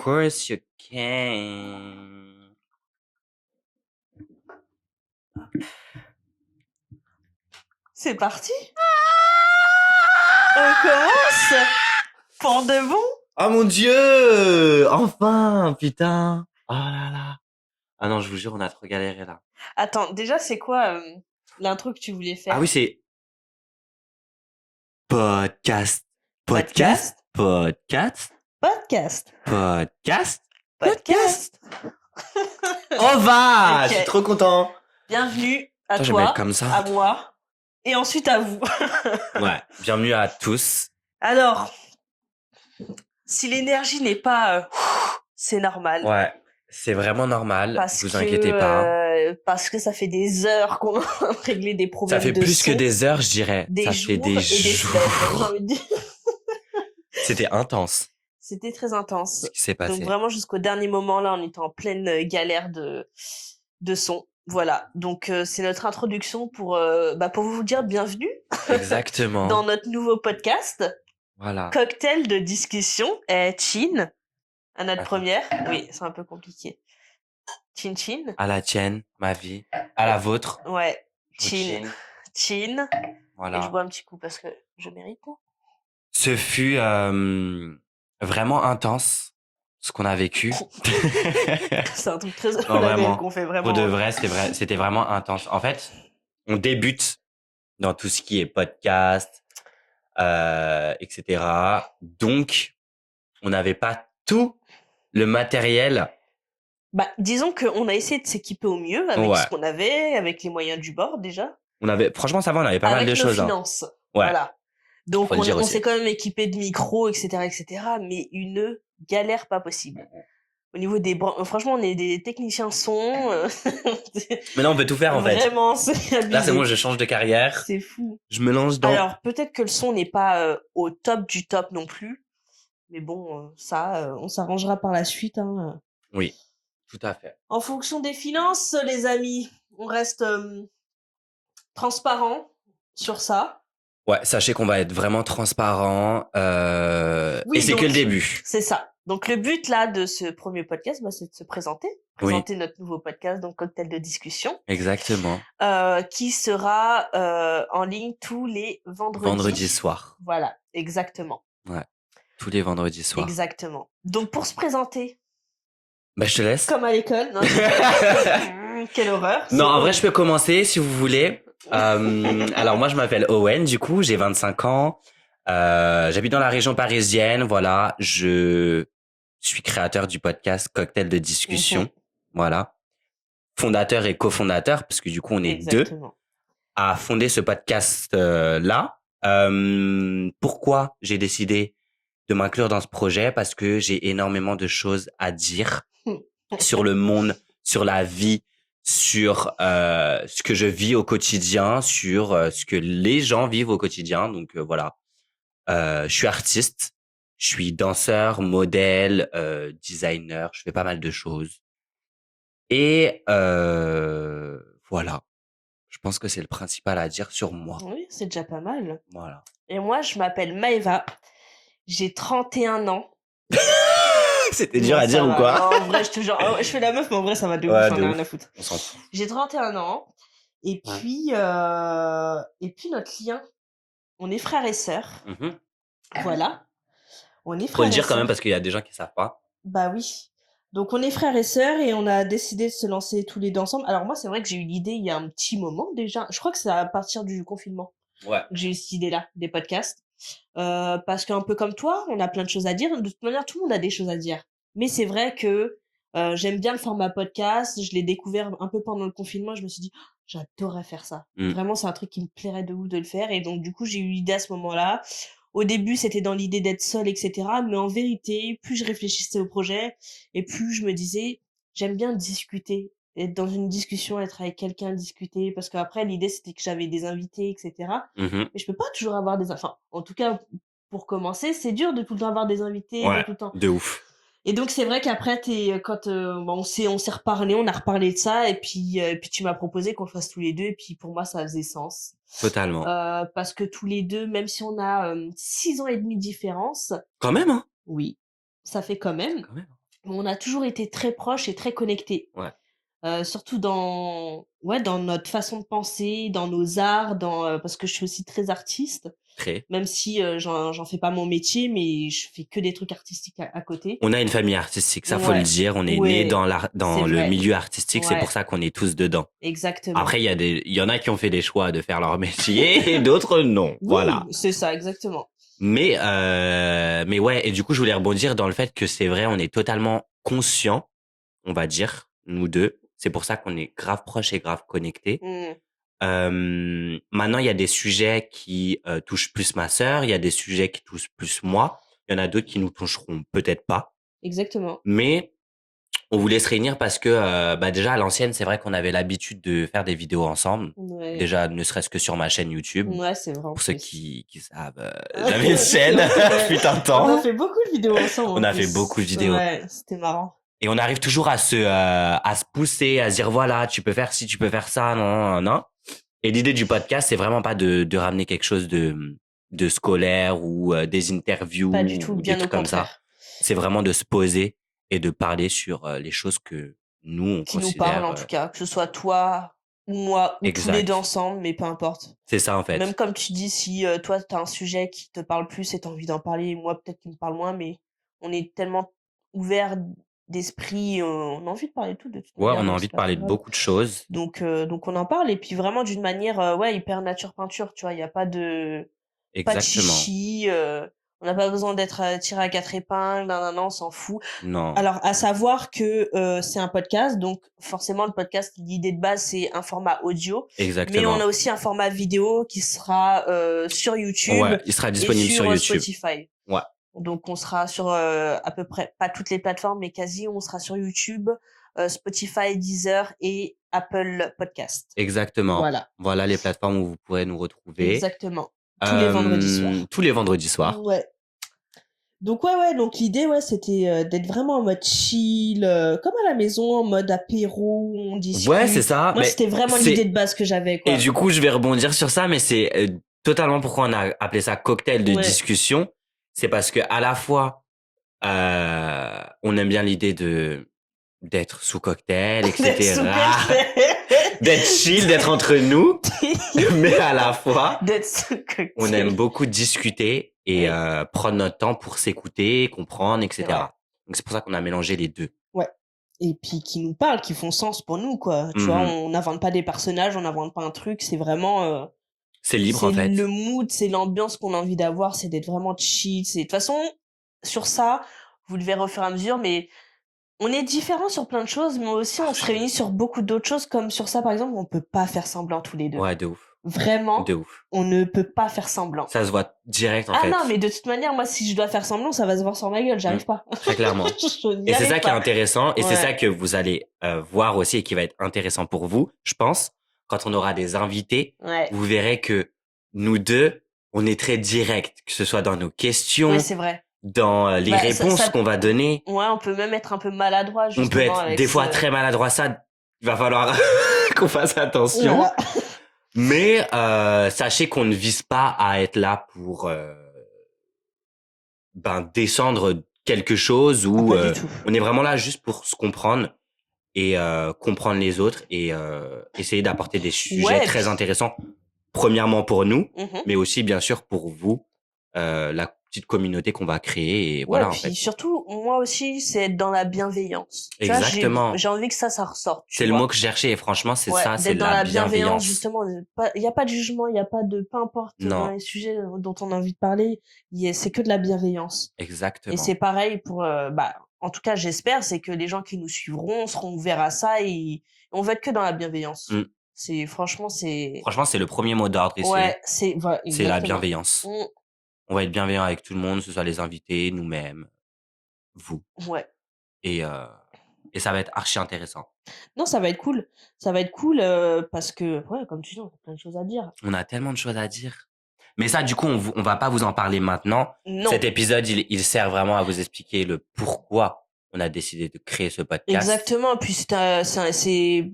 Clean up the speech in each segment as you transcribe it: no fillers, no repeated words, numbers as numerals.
course you can. C'est parti. On commence pour de bon. Oh mon Dieu! Enfin, putain! Oh là là! Ah non, je vous jure, on a trop galéré là. Attends, déjà, c'est quoi l'intro que tu voulais faire? Ah oui, c'est podcast. Podcast. Podcast. Podcast. Podcast. Podcast. On va! Ok. Je suis trop content. Bienvenue à Attends, je vais toi, mettre comme ça. à moi, et ensuite à vous. Ouais, bienvenue à tous. Alors, si l'énergie n'est pas... c'est normal. Ouais, c'est vraiment normal, Parce vous que, inquiétez pas. Parce que ça fait des heures qu'on a réglé des problèmes Ça fait de plus son, que des heures, je dirais. des Ça jours fait des et des semaines, j'ai jours. envie de dire. C'était intense C'était très intense. ce qui s'est Donc passé. vraiment jusqu'au dernier moment, là, on était en pleine galère de son. Voilà. Donc c'est notre introduction pour vous dire bienvenue Exactement. dans notre nouveau podcast, Voilà. Cocktail de discussion. Chin, à notre Attends. première. Oui, c'est un peu compliqué. Chin Chin. À la tienne, ma vie. À la vôtre. Ouais. Je vous Chin. chin. Chin. Et je Voilà. bois un petit coup parce que je mérite. Ce fut vraiment intense, ce qu'on a vécu. C'est un truc très Non, solennel vraiment. qu'on fait vraiment. Pour de vrai, c'était vraiment intense. En fait, on débute dans tout ce qui est podcast, etc. Donc, on n'avait pas tout le matériel. Bah, disons qu'on a essayé de s'équiper au mieux avec Ouais. ce qu'on avait, avec les moyens du bord déjà. Franchement, ça va, on avait pas mal avec de nos choses. Hein. finances. Ouais. Voilà. Donc Faut le dire on aussi. s'est quand même équipé de micros, etc., mais une galère pas possible. Au niveau des franchement, on est des techniciens son. Maintenant, on peut tout faire en fait. Vraiment, c'est abusé. Là, c'est bon, je change de carrière. C'est fou. Je me lance dans. Alors peut-être que le son n'est pas au top du top non plus, mais bon, on s'arrangera par la suite. Hein. Oui, tout à fait. En fonction des finances, les amis, on reste transparent sur ça. Ouais, sachez qu'on va être vraiment transparent. Oui, et c'est donc, que le début. C'est ça. Donc le but là de ce premier podcast, c'est de se présenter notre nouveau podcast, donc Cocktail de discussion. Exactement. Qui sera en ligne tous les vendredis. Vendredi soir. Voilà, exactement. Ouais, tous les vendredis soirs. Exactement. Donc pour se présenter. Bah, je te laisse. Comme à l'école. Non, quelle horreur. Non, en vrai, je peux commencer si vous voulez. Alors moi, je m'appelle Owen. Du coup, j'ai 25 ans. J'habite dans la région parisienne. Voilà, je suis créateur du podcast Cocktail de discussion. Voilà, fondateur et cofondateur parce que du coup, on est Exactement. deux à fonder ce podcast là. Pourquoi j'ai décidé de m'inclure dans ce projet? Parce que j'ai énormément de choses à dire sur le monde, sur la vie, sur ce que je vis au quotidien, sur ce que les gens vivent au quotidien. Donc voilà, je suis artiste, je suis danseur, modèle, designer, je fais pas mal de choses. Et voilà, je pense que c'est le principal à dire sur moi. Oui, c'est déjà pas mal. Voilà. Et moi, je m'appelle Maëva. J'ai 31 ans. C'était dur à dire ou quoi? Non, en vrai, je te jure, je fais la meuf, mais en vrai, ça va de ouf, Ouais, j'en de ai ouf. rien à foutre. On s'en fout. J'ai 31 ans. Et puis notre lien, on est frères et sœurs. Mhm. Voilà. On est frères et sœurs. Faut le dire quand même parce qu'il y a des gens qui savent pas. Bah oui. Donc on est frères et sœurs et on a décidé de se lancer tous les deux ensemble. Alors moi, c'est vrai que j'ai eu l'idée il y a un petit moment déjà. Je crois que c'est à partir du confinement. Ouais. Que j'ai eu cette idée-là, des podcasts. Parce qu'un peu comme toi, on a plein de choses à dire. De toute manière, tout le monde a des choses à dire. Mais c'est vrai que j'aime bien le format podcast. Je l'ai découvert un peu pendant le confinement. Je me suis dit, oh, j'adorerais faire ça. Vraiment, c'est un truc qui me plairait de ouf de le faire. Et donc, du coup, j'ai eu l'idée à ce moment-là. Au début, c'était dans l'idée d'être seule, etc. Mais en vérité, plus je réfléchissais au projet et plus je me disais, j'aime bien discuter. Être dans une discussion, être avec quelqu'un, discuter. Parce qu'après, l'idée, c'était que j'avais des invités, etc. Mais je peux pas toujours avoir des... Enfin, en tout cas, pour commencer, c'est dur de tout le temps avoir des invités, Ouais, de tout le temps. de ouf. Et donc, c'est vrai qu'après, quand on s'est reparlé, on a reparlé de ça. Et puis tu m'as proposé qu'on le fasse tous les deux. Et puis, pour moi, ça faisait sens. Totalement. Parce que tous les deux, même si on a 6 ans et demi de différence... Quand même, hein? Oui, ça fait quand même. Quand même. on a toujours été très proches et très connectés. Ouais, Surtout dans notre façon de penser, dans nos arts, parce que je suis aussi très artiste, très. même si, j'en fais pas mon métier, mais je fais que des trucs artistiques à côté. On a une famille artistique, ça faut le Ouais, dire. On est né ouais, c'est dans le vrai. milieu artistique, c'est pour Ouais, ça qu'on est tous dedans. exactement. Après, il y en a qui ont fait des choix de faire leur métier et d'autres non. Oui, Voilà. c'est ça, exactement. Mais ouais, et du coup, je voulais rebondir dans le fait que c'est vrai, on est totalement conscients, on va dire, nous deux. C'est pour ça qu'on est grave proches et grave connectés. Mmh. Maintenant, il y a des sujets qui touchent plus ma sœur, il y a des sujets qui touchent plus moi. Il y en a d'autres qui nous toucheront peut-être pas. Exactement. Mais on voulait se réunir parce que bah déjà à l'ancienne, c'est vrai qu'on avait l'habitude de faire des vidéos ensemble. Ouais. Déjà, ne serait-ce que sur ma chaîne YouTube. Ouais, c'est vrai en Pour ceux plus. qui savent, j'avais une chaîne, Ouais. fut un On a temps. fait beaucoup de vidéos ensemble On en a fait beaucoup de plus. vidéos. Ouais, c'était marrant. Et on arrive toujours à se pousser, à se dire voilà, tu peux faire ci, tu peux faire ça, non, non, non. Et l'idée du podcast, c'est vraiment pas de ramener quelque chose de scolaire ou des Pas interviews du tout, ou des bien au trucs comme ça. contraire. C'est vraiment de se poser et de parler sur les choses que nous, on Qui nous parle considère en tout cas, que ce soit toi ou moi ou tous les deux exact. ensemble, mais peu importe. C'est ça, en Même fait. comme tu dis, si toi t'as un sujet qui te parle plus et t'as envie d'en parler, et moi peut-être qu'il me parle moins, mais on est tellement ouvert d'esprit, on a envie de parler de tout de toute Ouais, manière, on a donc envie c'est de pas parler très de grave. beaucoup de choses. Donc on en parle et puis vraiment d'une manière ouais hyper nature peinture, tu vois, il y a pas de Exactement. chichi, on n'a pas besoin d'être tiré à quatre épingles, non, non, non, on s'en fout. Non, Alors, à savoir que c'est un podcast, donc forcément le podcast, l'idée de base c'est un format audio, mais on a exactement. aussi un format vidéo qui sera sur YouTube Ouais, il sera et disponible sur sur YouTube. Spotify. Ouais, Donc on sera sur à peu près pas toutes les plateformes, mais quasi on sera sur YouTube, Spotify, Deezer et Apple Podcast. exactement. Voilà, Voilà les plateformes où vous pourrez nous retrouver. exactement. Tous les vendredis soirs. Tous les vendredis soirs. Ouais. Donc ouais, donc l'idée, ouais, c'était d'être vraiment en mode chill, comme à la maison, en mode apéro, on Ouais, c'est discute. ça, Moi, mais c'était vraiment l'idée c'est de base que j'avais, et quoi. du coup, je vais rebondir sur ça, mais c'est totalement pourquoi on a appelé ça cocktail de Ouais. discussion. C'est parce que à la fois on aime bien l'idée de d'être sous cocktail, D'être sous etc. cocktail. D'être chill, d'être entre nous, mais à la fois, D'être sous on aime cocktail. beaucoup discuter et Oui, prendre notre temps pour s'écouter, comprendre, c'est vrai. etc. Donc c'est pour ça qu'on a mélangé les deux. Ouais. Et puis qui nous parlent, qui font sens pour nous, quoi. Tu vois, Mhm. on n'invente pas des personnages, on n'invente pas un truc, c'est vraiment C'est libre en c'est le fait. mood, c'est l'ambiance qu'on a envie d'avoir, c'est d'être vraiment chill. De toute façon, sur ça, vous le verrez au fur et à mesure, mais on est différents sur plein de choses, mais aussi on se Archi. réunit sur beaucoup d'autres choses, comme sur ça, par exemple, on peut pas faire semblant tous les deux. Ouais, de ouf. De Vraiment, ouf. on ne peut pas faire semblant. Ça se voit direct en Ah non, fait. mais de toute manière, moi, si je dois faire semblant, ça va se voir sur ma gueule, Mm. j'arrive pas. Très clairement. Je n'y Et c'est arrive ça qui est pas. intéressant et c'est Ouais, ça que vous allez voir aussi et qui va être intéressant pour vous, je pense. Quand on aura des invités, ouais, vous verrez que nous deux, on est très direct, que ce soit dans nos ouais, questions, c'est vrai. dans les Bah, réponses qu'on va donner. ouais, on peut même être un peu maladroit, On peut justement, être avec des ce, fois très maladroit, ça, il va falloir qu'on fasse attention. voilà. Mais sachez qu'on ne vise pas à être là pour descendre quelque chose Ah, ou pas du tout. on est vraiment là juste pour se comprendre et comprendre les autres et essayer d'apporter des sujets Ouais, et très puis, intéressants, premièrement pour nous, mhm. mais aussi bien sûr pour vous, la petite communauté qu'on va créer et Ouais, voilà en puis fait. surtout, moi aussi, c'est être dans la bienveillance. Tu vois, Exactement. j'ai envie que ça ressorte, tu C'est le mot vois. que je cherchais et franchement c'est Ouais, ça, c'est d'être dans la la bienveillance, bienveillance. justement. Il y a pas de jugement, il y a pas de, peu importe dans Non, les sujets dont on a envie de parler, c'est que de la bienveillance. Et exactement. c'est pareil pour, bah, en tout cas, j'espère, c'est que les gens qui nous suivront seront ouverts à ça et on va être que dans la bienveillance. Mm. Franchement, Franchement, c'est le premier mot d'ordre ici, ouais, voilà, c'est la exactement. bienveillance. Mm, On va être bienveillant avec tout le monde, que ce soit les invités, nous-mêmes, vous. ouais. Et, euh, et ça va être archi intéressant. Non, ça va être cool. Ça va être cool parce que, ouais, comme tu dis, on a plein de choses à dire. On a tellement de choses à dire. Mais ça, du coup, on va pas vous en parler maintenant. Non, Cet épisode, il sert vraiment à vous expliquer le pourquoi on a décidé de créer ce podcast. exactement. Puis c'est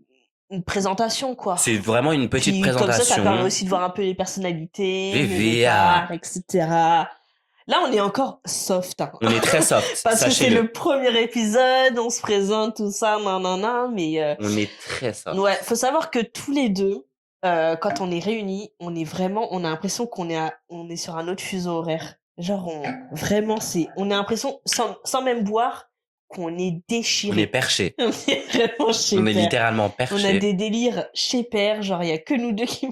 une présentation, quoi. C'est vraiment une petite Puis comme ça permet présentation. aussi de voir un peu les personnalités, les VVA. écarts, etc. Là, on est encore soft. Hein. On est très soft, Parce que c'est sachez-le. le premier épisode, on se présente, tout ça, nanana, mais... On est très soft. Ouais, faut savoir que tous les deux, quand on est réunis, on a l'impression qu'on est sur un autre fuseau horaire. Genre, vraiment, on a l'impression, sans même boire, qu'on est déchiré. On est perché. On est vraiment chez On est Père. littéralement perché. On a des délires chez Père, genre, il y a que nous deux qui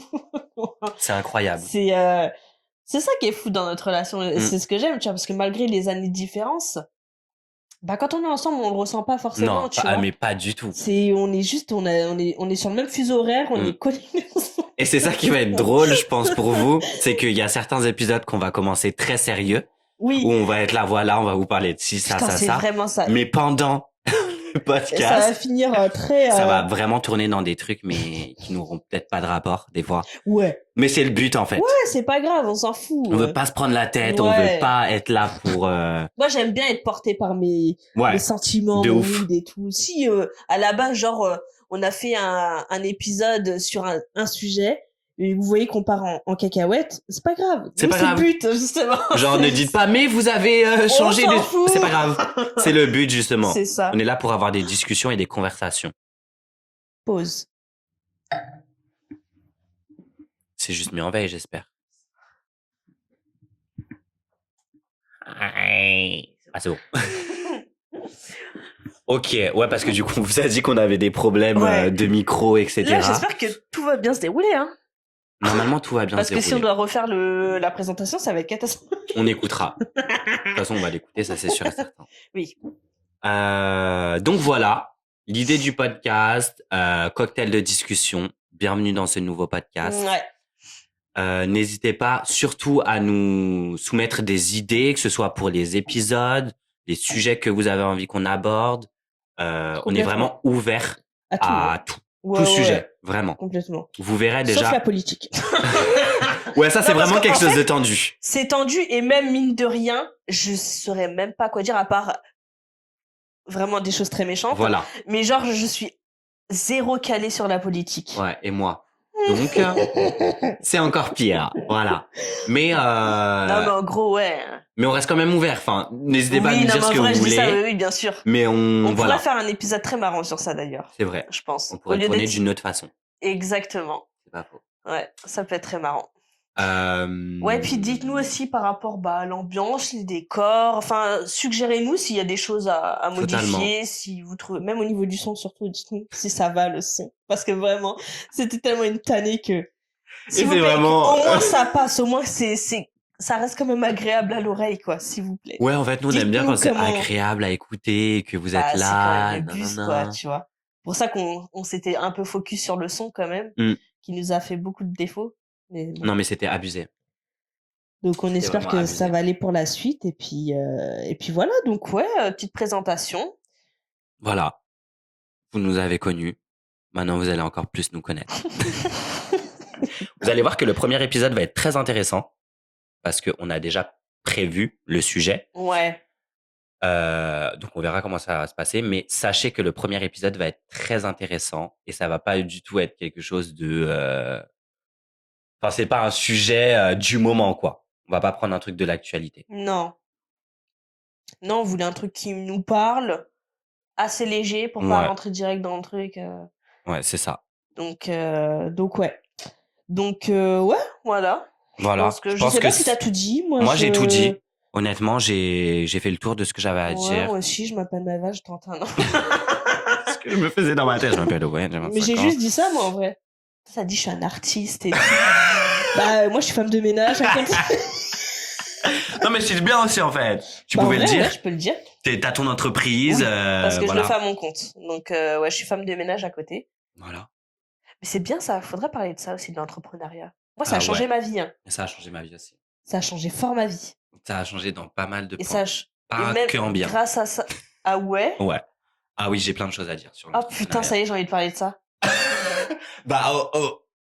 C'est incroyable. C'est ça qui est fou dans notre relation. C'est ce que j'aime, tu vois, parce que malgré les années de différence, bah, quand on est ensemble, on le ressent pas forcément, Non, tu vois. mais pas du tout. On est sur le même fuseau horaire, on est connectés ensemble. Et c'est ça qui va être drôle, je pense, pour vous. C'est qu'il y a certains épisodes qu'on va commencer très sérieux. Oui. Où on va être là, voilà, on va vous parler de ci, ça, Putain, ça, c'est ça. vraiment ça. Mais pendant le podcast, ça va finir très... ça va vraiment tourner dans des trucs, mais qui n'auront peut-être pas de rapport, des fois. Ouais. Mais c'est le but, en fait. Ouais, c'est pas grave, on s'en fout. On veut pas se prendre la tête, on veut pas être là pour... Moi, j'aime bien être portée par mes sentiments, de mon ouf. mood et tout. Si, à la base, genre, on a fait un épisode sur un sujet, et vous voyez qu'on part en cacahuète, c'est pas grave. C'est pas grave. C'est le but, justement. Genre, ne dites pas, mais vous avez changé On s'en fout. C'est pas grave. C'est le but, justement. C'est ça. On est là pour avoir des discussions et des conversations. Pause. C'est juste mis en veille, j'espère. Ah, c'est bon. Ok, ouais, parce que du coup, on vous a dit qu'on avait des problèmes de micro, etc. Là, j'espère que tout va bien se dérouler, hein. Normalement, tout va bien se dérouler. Parce que si on doit refaire la présentation, ça va être catastrophique. On écoutera. De toute façon, on va l'écouter, ça c'est sûr et certain. Oui. Donc voilà, l'idée du podcast, cocktail de discussion. Bienvenue dans ce nouveau podcast. Ouais. N'hésitez pas surtout à nous soumettre des idées, que ce soit pour les épisodes, les sujets que vous avez envie qu'on aborde. On est vraiment ouvert à tout. Ouais, tout sujet, vraiment. Complètement. Vous verrez déjà. Sauf la politique. Ouais, ça c'est vraiment quelque chose de tendu. C'est tendu et même mine de rien, je saurais même pas quoi dire à part vraiment des choses très méchantes. Voilà. Mais genre, je suis zéro calée sur la politique. Ouais, et moi. Donc, c'est encore pire. Voilà. Mais, non, mais en gros, ouais. Mais on reste quand même ouvert. Enfin, n'hésitez pas à nous dire ce que vous voulez. Ça, oui, bien sûr. Mais on pourrait faire un épisode très marrant sur ça, d'ailleurs. C'est vrai. Je pense. On pourrait tourner d'une autre façon. Exactement. C'est pas faux. Ouais, ça peut être très marrant. Ouais, puis dites-nous aussi par rapport à l'ambiance, les décors. Enfin, suggérez-nous s'il y a des choses à modifier, si vous trouvez, même au niveau du son, surtout, dites-nous si ça va le son. Parce que vraiment, c'était tellement une tannée que. Si vous plaît, vraiment. Au moins ça passe, au moins ça reste quand même agréable à l'oreille, quoi, s'il vous plaît. Ouais, en fait, nous on aime bien quand c'est agréable à écouter, que vous êtes là. C'est quand même le but, quoi, tu vois. Pour ça qu'on s'était un peu focus sur le son quand même, qui nous a fait beaucoup de défauts. Mais bon. Non, mais c'était abusé. Donc on espère que ça va aller pour la suite et puis voilà. Donc ouais, petite présentation. Voilà. Vous nous avez connus. Maintenant vous allez encore plus nous connaître. Vous allez voir que le premier épisode va être très intéressant parce que on a déjà prévu le sujet. Ouais. Donc on verra comment ça va se passer, mais sachez que le premier épisode va être très intéressant et ça va pas du tout être quelque chose de. Enfin, c'est pas un sujet du moment, quoi. On va pas prendre un truc de l'actualité. Non. Non, on voulait un truc qui nous parle, assez léger pour pas rentrer direct dans le truc. Ouais, c'est ça. Donc ouais. Donc ouais, voilà. Voilà. Je sais pas si t'as tout dit. Moi j'ai tout dit. Honnêtement, j'ai fait le tour de ce que j'avais à dire. Moi aussi, je m'appelle Maëva, j'ai 31 ans. Ce que je me faisais dans ma tête, je m'appelle Owen, j'ai 25 ans. Mais j'ai juste dit ça, moi, en vrai. Ça dit, je suis un artiste et tout. Bah, moi, je suis femme de ménage. Non, mais c'est bien aussi, en fait. Tu pouvais le dire. Ouais, je peux le dire. T'as ton entreprise. Oui, parce que je le fais à mon compte. Donc, ouais, je suis femme de ménage à côté. Voilà. Mais c'est bien ça, faudrait parler de ça aussi, de l'entrepreneuriat. Moi, ça a changé ma vie. Hein. Ça a changé ma vie aussi. Ça a changé fort ma vie. Ça a changé dans pas mal de points. Pas que en bien. Grâce à ça. Ah ouais? Ouais. Ah oui, j'ai plein de choses à dire sur l'entrepreneuriat. Oh putain, ça y est, j'ai envie de parler de ça. Bah,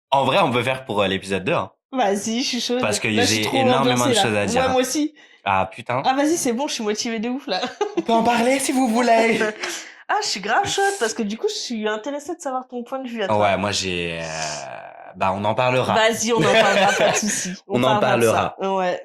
en vrai, on peut faire pour l'épisode 2. Hein. Vas-y, je suis chaude. Parce que j'ai énormément de choses à dire. Ouais, moi aussi. Ah putain. Ah vas-y, c'est bon, je suis motivée de ouf là. On peut en parler si vous voulez. Ah, je suis grave chaude parce que du coup, je suis intéressée de savoir ton point de vue à toi. Ouais, moi j'ai Bah, on en parlera. Vas-y, on en parlera, pas de souci. On en parlera. Ouais.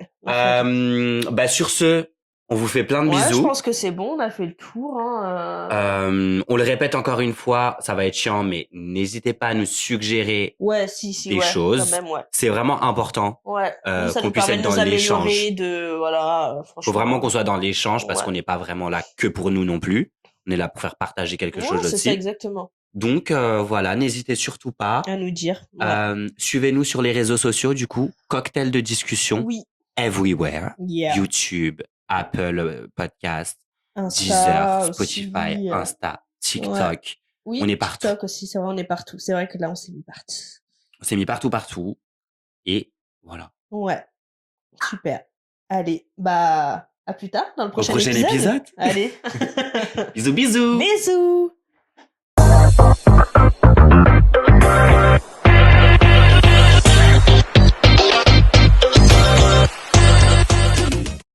Bah, sur ce, on vous fait plein de Ouais, je bisous. pense que c'est bon, on a fait le tour. On le répète encore une fois, ça va être chiant, mais n'hésitez pas à nous suggérer Ouais, si, des ouais, choses. quand même, ouais. C'est vraiment important Ouais, ça qu'on nous puisse permet être de nous dans l'échange. améliorer, voilà, Faut franchement. vraiment qu'on soit dans l'échange parce Ouais. qu'on n'est pas vraiment là que pour nous non plus. On est là pour faire partager quelque chose c'est aussi. ça, exactement. Donc voilà, n'hésitez surtout pas. À nous dire. Ouais. Suivez-nous sur les réseaux sociaux, du coup, cocktail de discussion Oui. everywhere. Yeah. YouTube, Apple Podcast, Insta Deezer, Spotify, aussi, Insta, TikTok. Ouais. Oui, On est partout. TikTok aussi, c'est vrai, on est partout. C'est vrai que là, on s'est mis partout. On s'est mis partout. Et voilà. Ouais. Super. Allez, bah, à plus tard dans le prochain épisode. Allez. Bisous. Bisous.